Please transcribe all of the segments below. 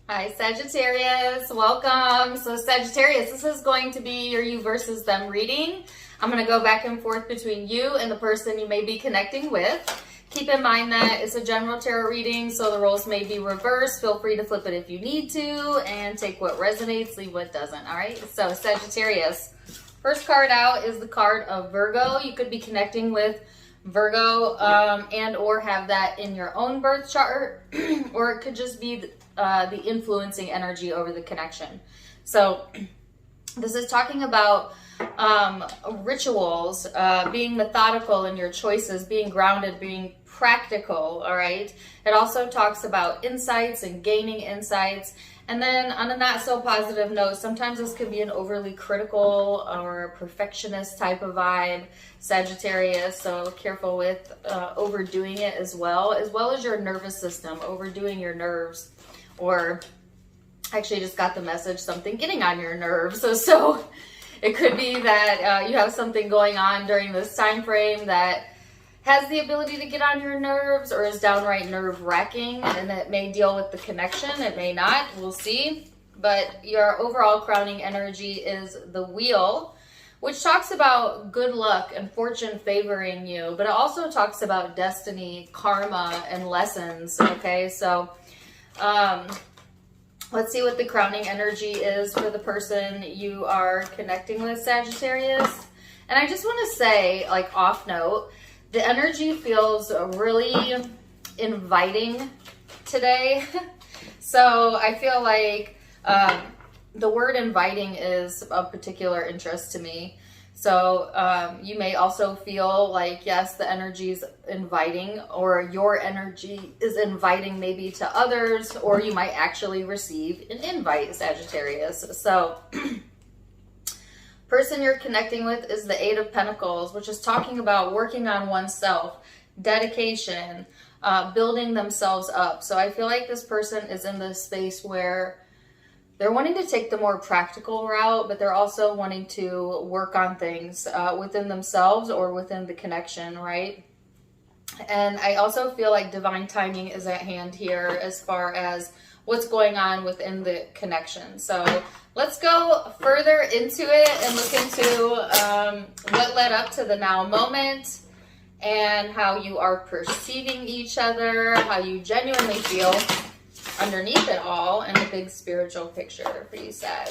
Hi Sagittarius, welcome. So Sagittarius, this is going to be your you versus them reading. I'm going to go back and forth between you and the person you may be connecting with. Keep in mind that it's a general tarot reading, so the roles may be reversed. Feel free to flip it if you need to and take what resonates, leave what doesn't, all right? So Sagittarius, first card out is the card of Virgo. You could be connecting with Virgo and or have that in your own birth chart, or it could just be the influencing energy over the connection. So this is talking about rituals, being methodical in your choices, being grounded, being practical, all right? It also talks about insights and gaining insights. And then on a not so positive note, sometimes this could be an overly critical or perfectionist type of vibe, Sagittarius. So careful with overdoing it as well as your nervous system, overdoing your nerves. Or actually just got the message, something getting on your nerves. So it could be that you have something going on during this time frame that has the ability to get on your nerves or is downright nerve-wracking, and it may deal with the connection, it may not, we'll see. But your overall crowning energy is the Wheel, which talks about good luck and fortune favoring you, but it also talks about destiny, karma, and lessons, okay? So let's see what the crowning energy is for the person you are connecting with, Sagittarius. And I just want to say, like off note, the energy feels really inviting today. So I feel like the word inviting is of particular interest to me. So you may also feel like, yes, the energy is inviting, or your energy is inviting maybe to others, or you might actually receive an invite, Sagittarius. So person you're connecting with is the Eight of Pentacles, which is talking about working on oneself, dedication, building themselves up. So I feel like this person is in this space where they're wanting to take the more practical route, but they're also wanting to work on things within themselves or within the connection, right? And I also feel like divine timing is at hand here as far as what's going on within the connection. So let's go further into it and look into what led up to the now moment and how you are perceiving each other, how you genuinely feel underneath it all, and the big spiritual picture for you, Sag.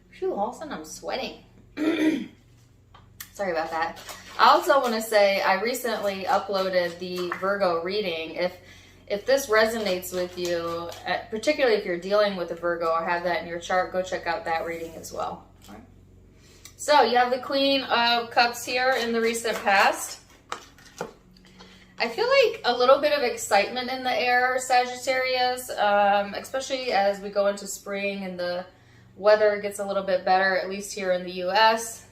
Phew, all of a sudden I'm sweating. Sorry about that. I also want to say I recently uploaded the Virgo reading. If this resonates with you, particularly if you're dealing with a Virgo or have that in your chart, go check out that reading as well. All right. So you have the Queen of Cups here in the recent past. I feel like a little bit of excitement in the air, Sagittarius, especially as we go into spring and the weather gets a little bit better, at least here in the U.S.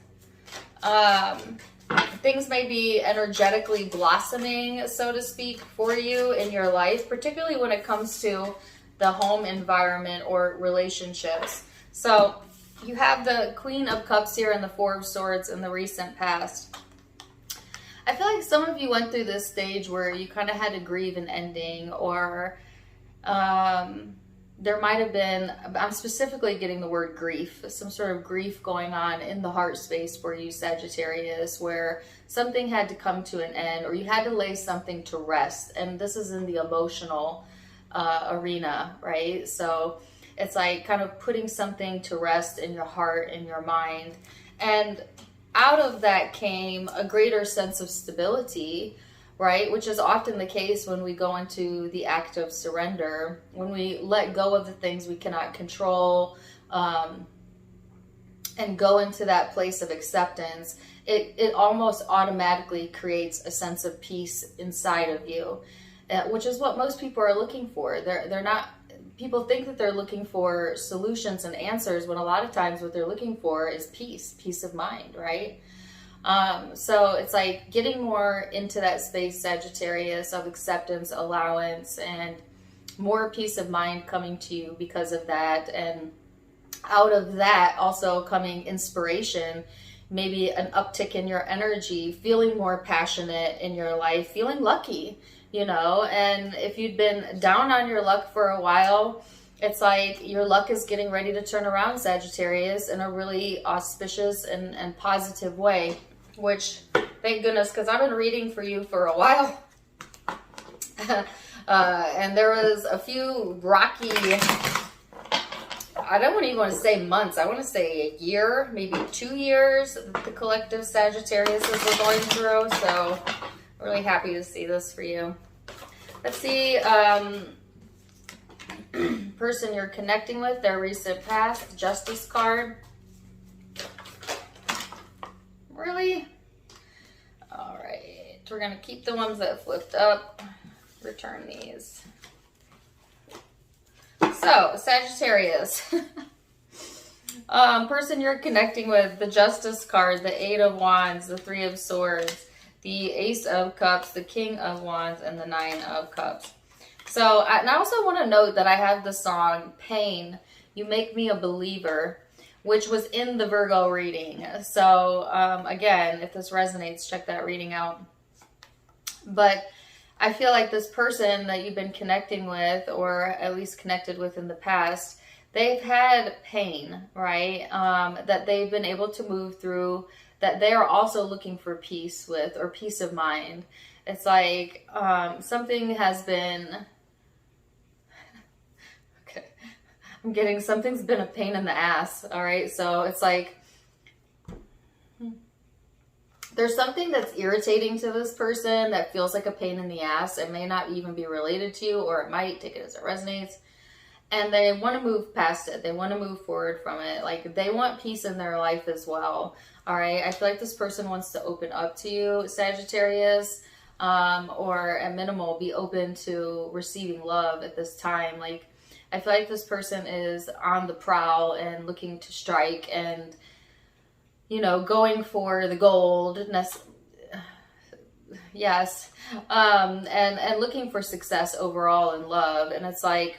Things may be energetically blossoming, so to speak, for you in your life, particularly when it comes to the home environment or relationships. So you have the Queen of Cups here and the Four of Swords in the recent past. I feel like some of you went through this stage where you kind of had to grieve an ending, or there might have been, I'm specifically getting the word grief, some sort of grief going on in the heart space for you, Sagittarius, where something had to come to an end, or you had to lay something to rest. And this is in the emotional arena, right? So it's like kind of putting something to rest in your heart, in your mind. And out of that came a greater sense of stability, right? Which is often the case when we go into the act of surrender, when we let go of the things we cannot control, and go into that place of acceptance. It almost automatically creates a sense of peace inside of you, which is what most people are looking for. They're not. People think that they're looking for solutions and answers when a lot of times what they're looking for is peace of mind, right? So it's like getting more into that space, Sagittarius, of acceptance, allowance, and more peace of mind coming to you because of that. And out of that also coming inspiration, maybe an uptick in your energy, feeling more passionate in your life, feeling lucky, you know. And if you'd been down on your luck for a while, It's like your luck is getting ready to turn around, Sagittarius, in a really auspicious and positive way, which, thank goodness, because I've been reading for you for a while. And there was a few rocky, I don't even want to say months, I want to say a year, maybe 2 years that the collective Sagittarius were going through. So really happy to see this for you. Let's see, person you're connecting with, their recent past, Justice card. Really? All right, we're going to keep the ones that flipped up, return these. So, Sagittarius, person you're connecting with, the Justice card, the Eight of Wands, the Three of Swords, the Ace of Cups, the King of Wands, and the Nine of Cups. So, and I also want to note that I have the song, Pain, You Make Me a Believer, which was in the Virgo reading. So, again, if this resonates, check that reading out. But I feel like this person that you've been connecting with, or at least connected with in the past, they've had pain, right? That they've been able to move through, that they are also looking for peace with, or peace of mind. It's like something has been, okay, I'm getting something's been a pain in the ass, all right? So it's like, there's something that's irritating to this person that feels like a pain in the ass. It may not even be related to you, or it might, take it as it resonates. And they want to move past it. They want to move forward from it. Like, they want peace in their life as well. All right. I feel like this person wants to open up to you, Sagittarius, or at minimal, be open to receiving love at this time. Like, I feel like this person is on the prowl and looking to strike and, you know, going for the gold, yes, and looking for success overall in love. And it's like,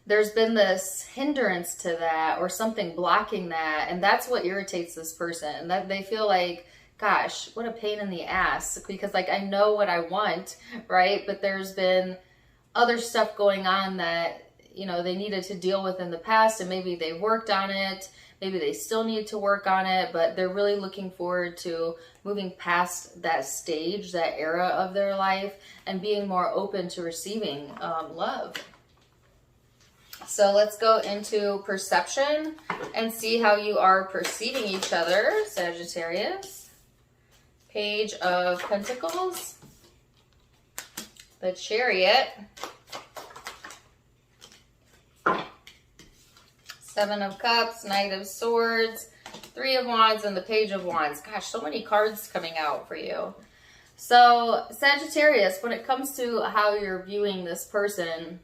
there's been this hindrance to that, or something blocking that, and that's what irritates this person, that they feel like, gosh, what a pain in the ass, because like, I know what I want, right? But there's been other stuff going on that, you know, they needed to deal with in the past, and maybe they worked on it. Maybe they still need to work on it, but they're really looking forward to moving past that stage, that era of their life, and being more open to receiving love. So let's go into perception and see how you are perceiving each other, Sagittarius. Page of Pentacles, the Chariot, Seven of Cups, Knight of Swords, Three of Wands, and the Page of Wands. Gosh, so many cards coming out for you. So, Sagittarius, when it comes to how you're viewing this person,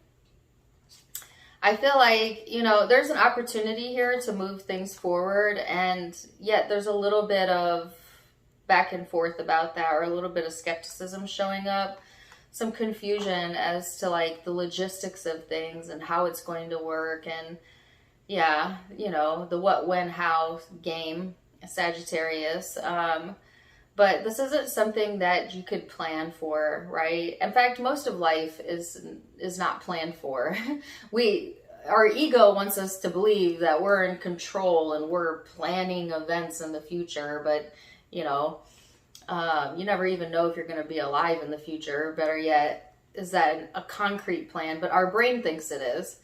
I feel like, you know, there's an opportunity here to move things forward, and yet there's a little bit of back and forth about that, or a little bit of skepticism showing up. Some confusion as to like the logistics of things and how it's going to work, and yeah, you know, the what, when, how game, Sagittarius. But this isn't something that you could plan for, right? In fact, most of life is not planned for. Our ego wants us to believe that we're in control and we're planning events in the future, but you know, you never even know if you're going to be alive in the future. Better yet, is that a concrete plan? But our brain thinks it is.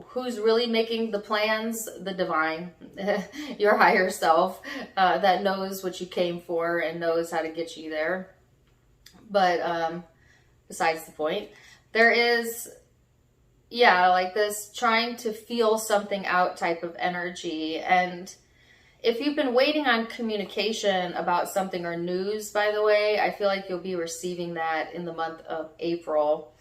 Who's really making the plans? The divine, your higher self, that knows what you came for and knows how to get you there. But besides the point, there is, yeah, like this trying to feel something out type of energy. And if you've been waiting on communication about something or news, by the way, I feel like you'll be receiving that in the month of April.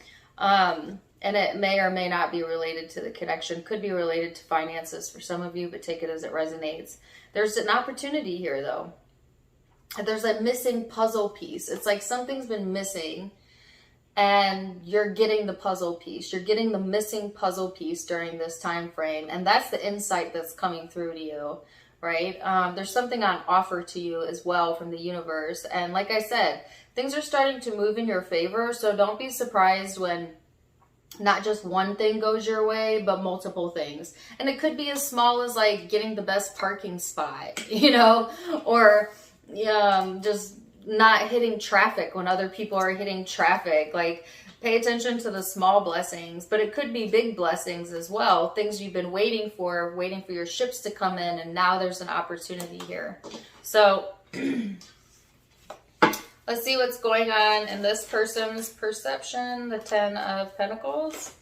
And it may or may not be related to the connection. Could be related to finances for some of you, but take it as it resonates. There's an opportunity here, though. There's a missing puzzle piece. It's like something's been missing, and you're getting the puzzle piece. You're getting the missing puzzle piece during this time frame, and that's the insight that's coming through to you, right? There's something on offer to you as well from the universe. And like I said, things are starting to move in your favor, so don't be surprised when not just one thing goes your way, but multiple things. And it could be as small as like getting the best parking spot, you know, or just not hitting traffic when other people are hitting traffic. Like, pay attention to the small blessings, but it could be big blessings as well. Things you've been waiting for your ships to come in, and now there's an opportunity here. So let's see what's going on in this person's perception. The 10 of Pentacles.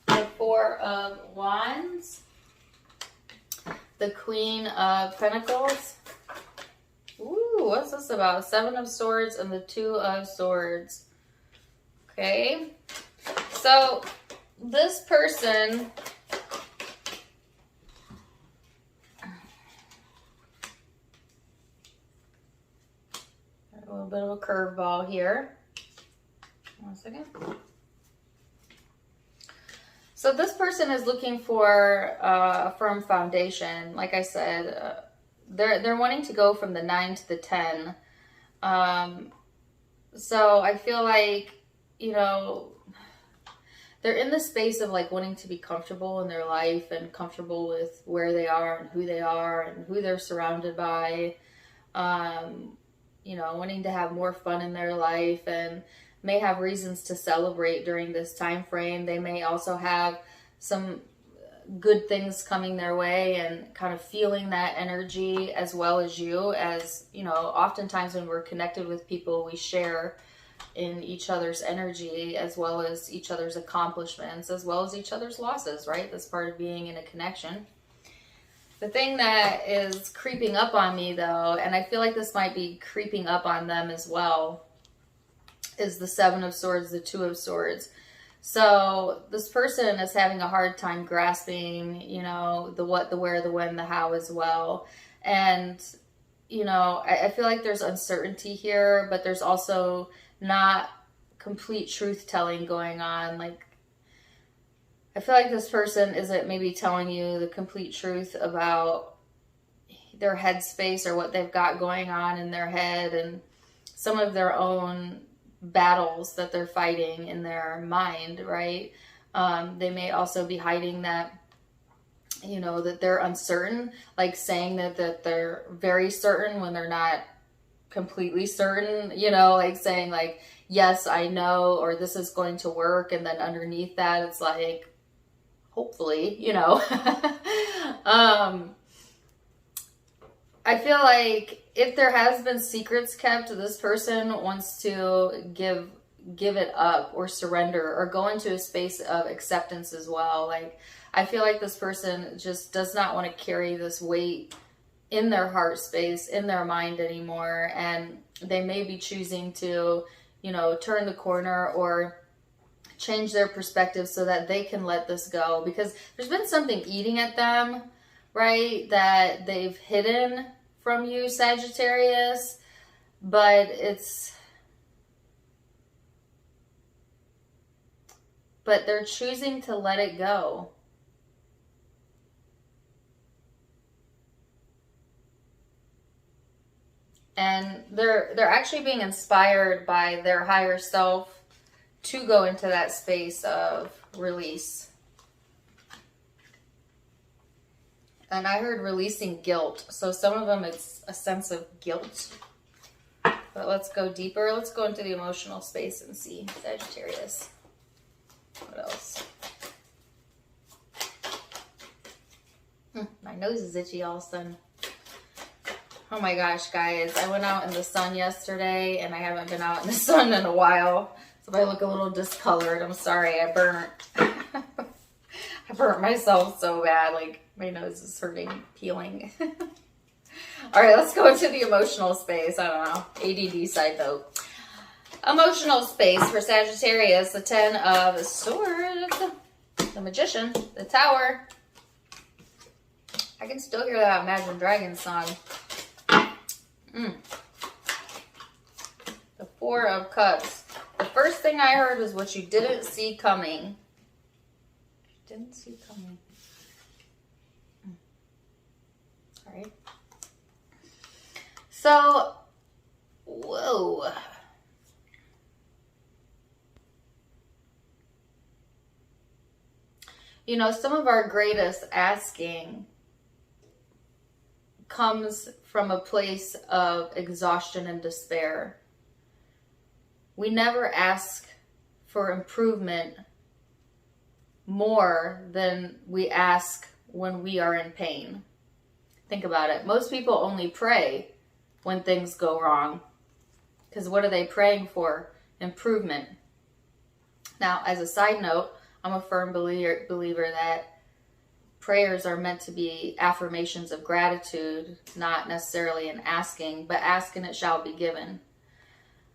The 4 of Wands. The Queen of Pentacles. Ooh, what's this about? 7 of Swords and the 2 of Swords. Okay. So this person... a little bit of a curveball here. 1 second. So this person is looking for a firm foundation. Like I said, they're wanting to go from the 9 to the 10. So I feel like, you know, they're in the space of like wanting to be comfortable in their life and comfortable with where they are and who they're surrounded by. You know, wanting to have more fun in their life, and may have reasons to celebrate during this time frame. They may also have some good things coming their way and kind of feeling that energy as well as you. As you know, oftentimes when we're connected with people, we share in each other's energy as well as each other's accomplishments as well as each other's losses, right? That's part of being in a connection. The thing that is creeping up on me, though, and I feel like this might be creeping up on them as well, is the 7 of Swords, the 2 of Swords. So this person is having a hard time grasping, you know, the what, the where, the when, the how as well. And, you know, I feel like there's uncertainty here, but there's also not complete truth-telling going on. Like, I feel like this person isn't maybe telling you the complete truth about their headspace or what they've got going on in their head and some of their own battles that they're fighting in their mind, right? They may also be hiding that, you know, that they're uncertain, like saying that they're very certain when they're not completely certain, you know, like saying like, yes, I know, or this is going to work. And then underneath that, it's like, hopefully, you know. I feel like if there has been secrets kept, this person wants to give it up or surrender or go into a space of acceptance as well. Like, I feel like this person just does not want to carry this weight in their heart space, in their mind anymore. And they may be choosing to, you know, turn the corner or change their perspective so that they can let this go, because there's been something eating at them, right, that they've hidden from you, Sagittarius, but they're choosing to let it go. And they're actually being inspired by their higher self to go into that space of release. And I heard releasing guilt. So some of them, it's a sense of guilt. But let's go deeper. Let's go into the emotional space and see, Sagittarius. What else? My nose is itchy all of a sudden. Oh my gosh, guys. I went out in the sun yesterday, and I haven't been out in the sun in a while. So if I look a little discolored, I'm sorry. I burnt myself so bad. Like, my nose is hurting, peeling. All right, let's go into the emotional space. I don't know. ADD side note. Emotional space for Sagittarius. The 10 of Swords. The Magician. The Tower. I can still hear that Imagine Dragons song. The 4 of Cups. The first thing I heard was what you didn't see coming. Didn't see coming. All right. So, whoa. You know, some of our greatest asking comes from a place of exhaustion and despair. We never ask for improvement more than we ask when we are in pain. Think about it. Most people only pray when things go wrong. Because what are they praying for? Improvement. Now, as a side note, I'm a firm believer that prayers are meant to be affirmations of gratitude, not necessarily an asking, but ask and it shall be given.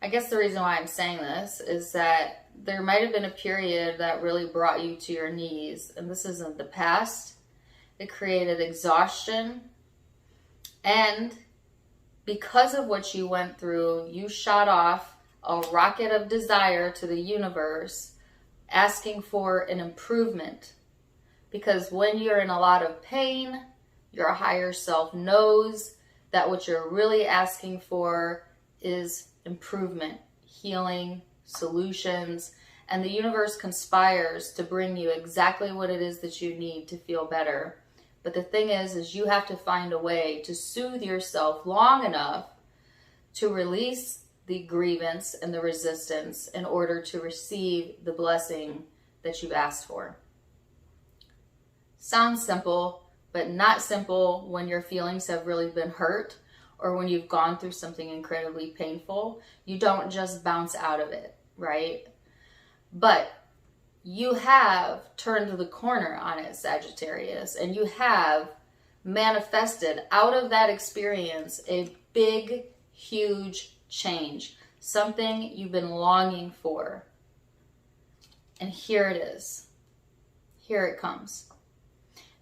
I guess the reason why I'm saying this is that there might have been a period that really brought you to your knees, and this isn't the past. It created exhaustion, and because of what you went through, you shot off a rocket of desire to the universe, asking for an improvement. Because when you're in a lot of pain, your higher self knows that what you're really asking for is improvement, healing, solutions, and the universe conspires to bring you exactly what it is that you need to feel better. But the thing is you have to find a way to soothe yourself long enough to release the grievance and the resistance in order to receive the blessing that you've asked for. Sounds simple, but not simple when your feelings have really been hurt or when you've gone through something incredibly painful. You don't just bounce out of it, right? But you have turned the corner on it, Sagittarius, and you have manifested out of that experience a big, huge change, something you've been longing for. And here it is. Here it comes.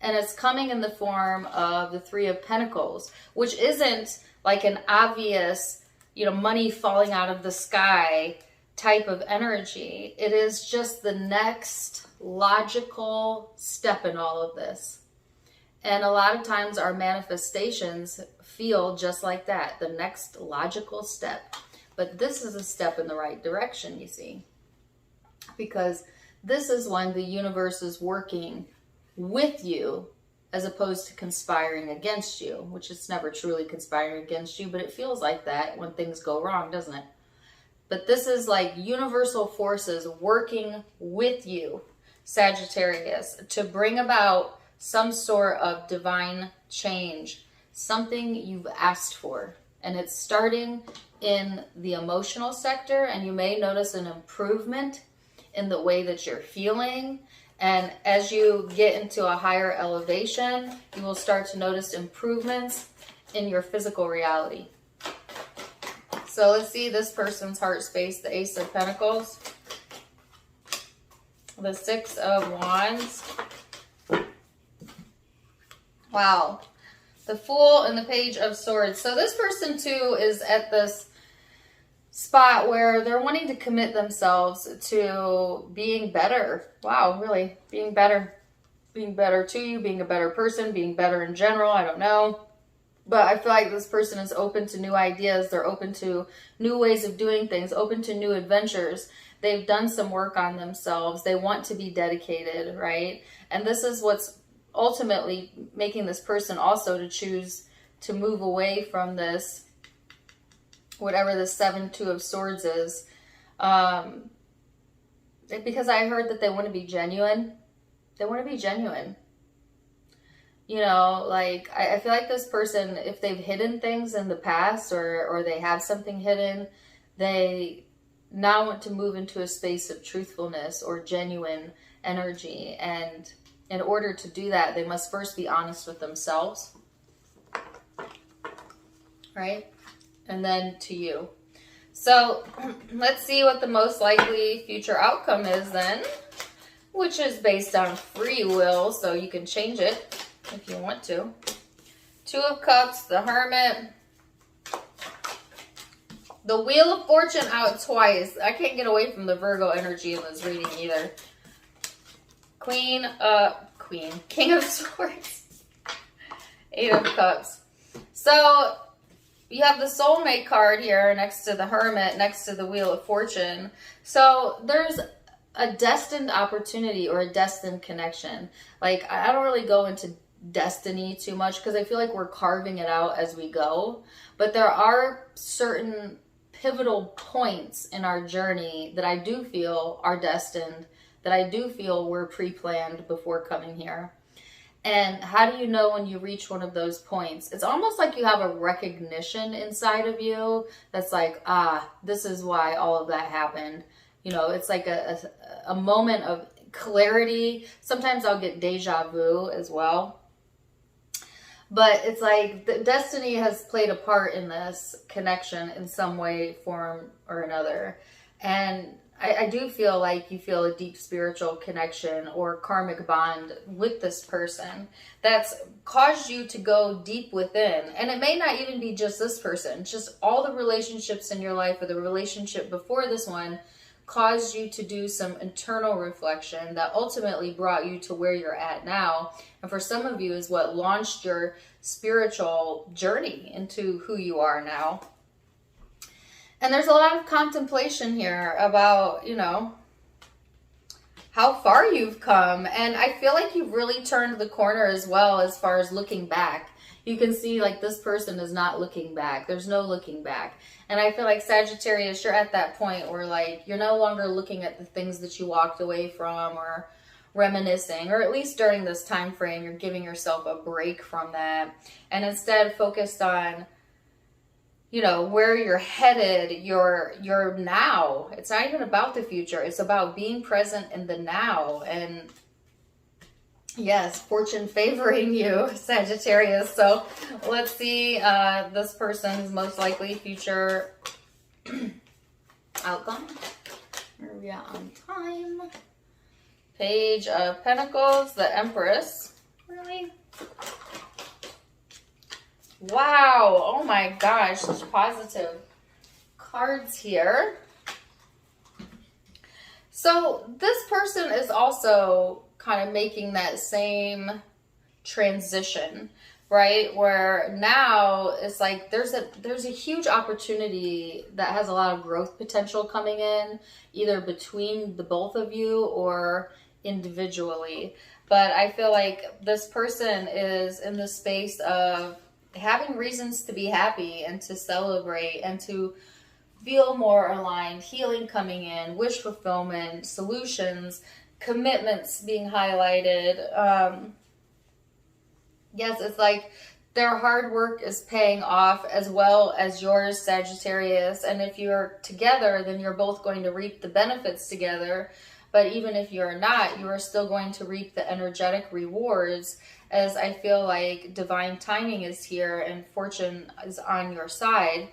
And it's coming in the form of the Three of Pentacles, which isn't like an obvious, money falling out of the sky type of energy. It is just the next logical step in all of this. And a lot of times our manifestations feel just like that, the next logical step. But this is a step in the right direction, you see. Because this is when the universe is working with you as opposed to conspiring against you, which it's never truly conspiring against you, but it feels like that when things go wrong, doesn't it? But this is like universal forces working with you, Sagittarius, to bring about some sort of divine change, something you've asked for. And it's starting in the emotional sector, and you may notice an improvement in the way that you're feeling. And as you get into a higher elevation, you will start to notice improvements in your physical reality. So let's see this person's heart space, the Ace of Pentacles, the Six of Wands. Wow. The Fool and the Page of Swords. So this person too is at this spot where they're wanting to commit themselves to being better. Wow, really, being better to you, being a better person, being better in general. I don't know. But I feel like this person is open to new ideas. They're open to new ways of doing things, open to new adventures. They've done some work on themselves. They want to be dedicated, right? And this is what's ultimately making this person also to choose to move away from this, whatever the 7-2 of Swords is. Because I heard that they want to be genuine. They want to be genuine. I feel like this person, if they've hidden things in the past or they have something hidden, they now want to move into a space of truthfulness or genuine energy. And in order to do that, they must first be honest with themselves, right? And then to you. So let's see what the most likely future outcome is then, which is based on free will, so you can change it if you want to. Two of Cups, the Hermit, the Wheel of Fortune out twice. I can't get away from the Virgo energy in this reading either. King of Swords, Eight of Cups. So you have the Soulmate card here next to the Hermit, next to the Wheel of Fortune. So there's a destined opportunity or a destined connection. Like, I don't really go into destiny too much because I feel like we're carving it out as we go. But there are certain pivotal points in our journey that I do feel are destined, that I do feel were pre-planned before coming here. And how do you know when you reach one of those points? It's almost like you have a recognition inside of you that's like, this is why all of that happened. You know, it's like a moment of clarity. Sometimes I'll get deja vu as well. But it's like the destiny has played a part in this connection in some way, form, or another. And I do feel like you feel a deep spiritual connection or karmic bond with this person that's caused you to go deep within. And it may not even be just this person, just all the relationships in your life or the relationship before this one caused you to do some internal reflection that ultimately brought you to where you're at now. And for some of you is what launched your spiritual journey into who you are now. And there's a lot of contemplation here about, you know, how far you've come. And I feel like you've really turned the corner as well as far as looking back. You can see like this person is not looking back. There's no looking back. And I feel like Sagittarius, you're at that point where like you're no longer looking at the things that you walked away from or reminiscing, or at least during this time frame, you're giving yourself a break from that. And instead focused on, you know, where you're headed, your now. It's not even about the future. It's about being present in the now. And yes, fortune favoring you, Sagittarius. So let's see this person's most likely future outcome. Where are we at on time? Page of Pentacles, the Empress. Really? Wow. Oh my gosh. Such positive cards here. So this person is also kind of making that same transition, right? Where now it's like there's a huge opportunity that has a lot of growth potential coming in, either between the both of you or individually. But I feel like this person is in the space of having reasons to be happy and to celebrate and to feel more aligned, healing coming in, wish fulfillment, solutions, commitments being highlighted. Yes, it's like their hard work is paying off as well as yours, Sagittarius. And if you're together, then you're both going to reap the benefits together. But even if you're not, you are still going to reap the energetic rewards, as I feel like divine timing is here and fortune is on your side.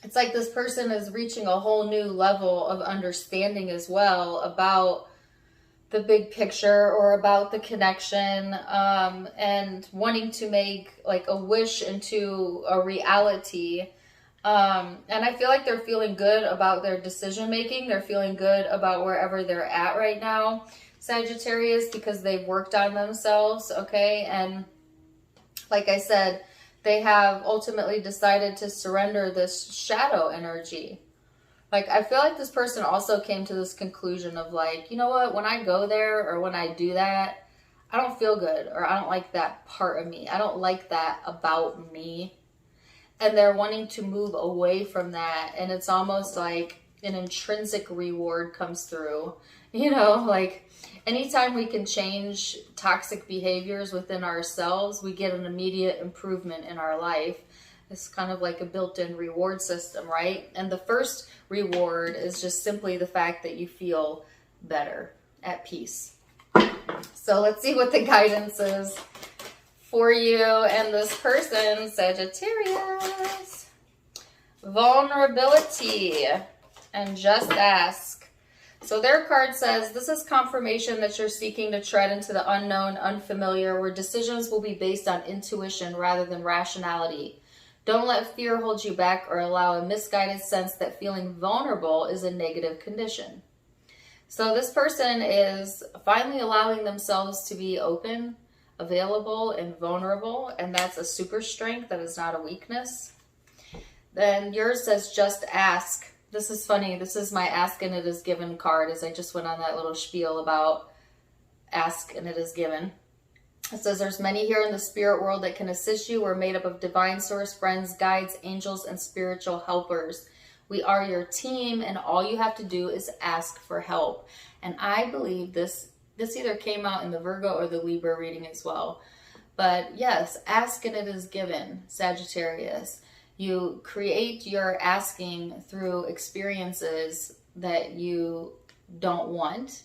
It's like this person is reaching a whole new level of understanding as well about the big picture or about the connection, and wanting to make like a wish into a reality. And I feel like they're feeling good about their decision making. They're feeling good about wherever they're at right now, Sagittarius, because they've worked on themselves, okay? And like I said, they have ultimately decided to surrender this shadow energy. Like, I feel like this person also came to this conclusion of like, you know what, when I go there or when I do that, I don't feel good, or I don't like that part of me. I don't like that about me. And they're wanting to move away from that. And it's almost like an intrinsic reward comes through. You know, like anytime we can change toxic behaviors within ourselves, we get an immediate improvement in our life. It's kind of like a built-in reward system, right? And the first reward is just simply the fact that you feel better, at peace. So let's see what the guidance is for you and this person, Sagittarius. Vulnerability and just ask. So their card says, this is confirmation that you're seeking to tread into the unknown, unfamiliar, where decisions will be based on intuition rather than rationality. Don't let fear hold you back or allow a misguided sense that feeling vulnerable is a negative condition. So this person is finally allowing themselves to be open, available, and vulnerable, and that's a super strength. That is not a weakness. Then yours says, just ask. This is funny. This is my ask and it is given card, as I just went on that little spiel about ask and it is given. It says there's many here in the spirit world that can assist you. We're made up of divine source, friends, guides, angels, and spiritual helpers. We are your team, and all you have to do is ask for help. And I believe this either came out in the Virgo or the Libra reading as well. But yes, ask and it is given, Sagittarius. You create your asking through experiences that you don't want.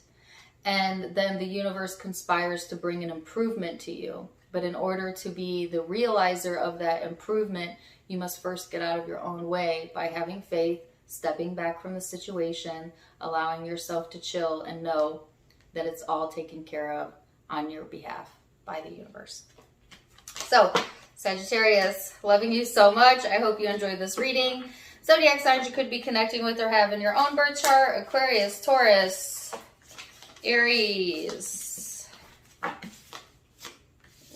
And then the universe conspires to bring an improvement to you. But in order to be the realizer of that improvement, you must first get out of your own way by having faith, stepping back from the situation, allowing yourself to chill and know that it's all taken care of on your behalf by the universe. So, Sagittarius, loving you so much. I hope you enjoyed this reading. Zodiac signs you could be connecting with or have in your own birth chart: Aquarius, Taurus, Aries,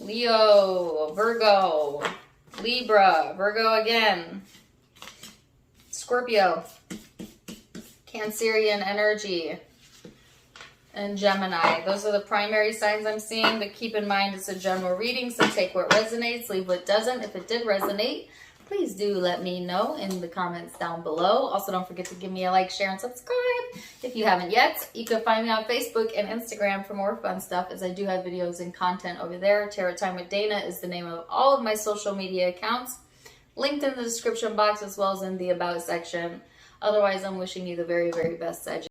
Leo, Virgo, Libra, Virgo again, Scorpio, Cancerian energy, and Gemini. Those are the primary signs I'm seeing, but keep in mind it's a general reading, so take what resonates, leave what doesn't. If it did resonate, please do let me know in the comments down below. Also, don't forget to give me a like, share, and subscribe if you haven't yet. You can find me on Facebook and Instagram for more fun stuff, as I do have videos and content over there. Tarot Time with Dana is the name of all of my social media accounts, linked in the description box as well as in the About section. Otherwise, I'm wishing you the very, very best, Sagittarius.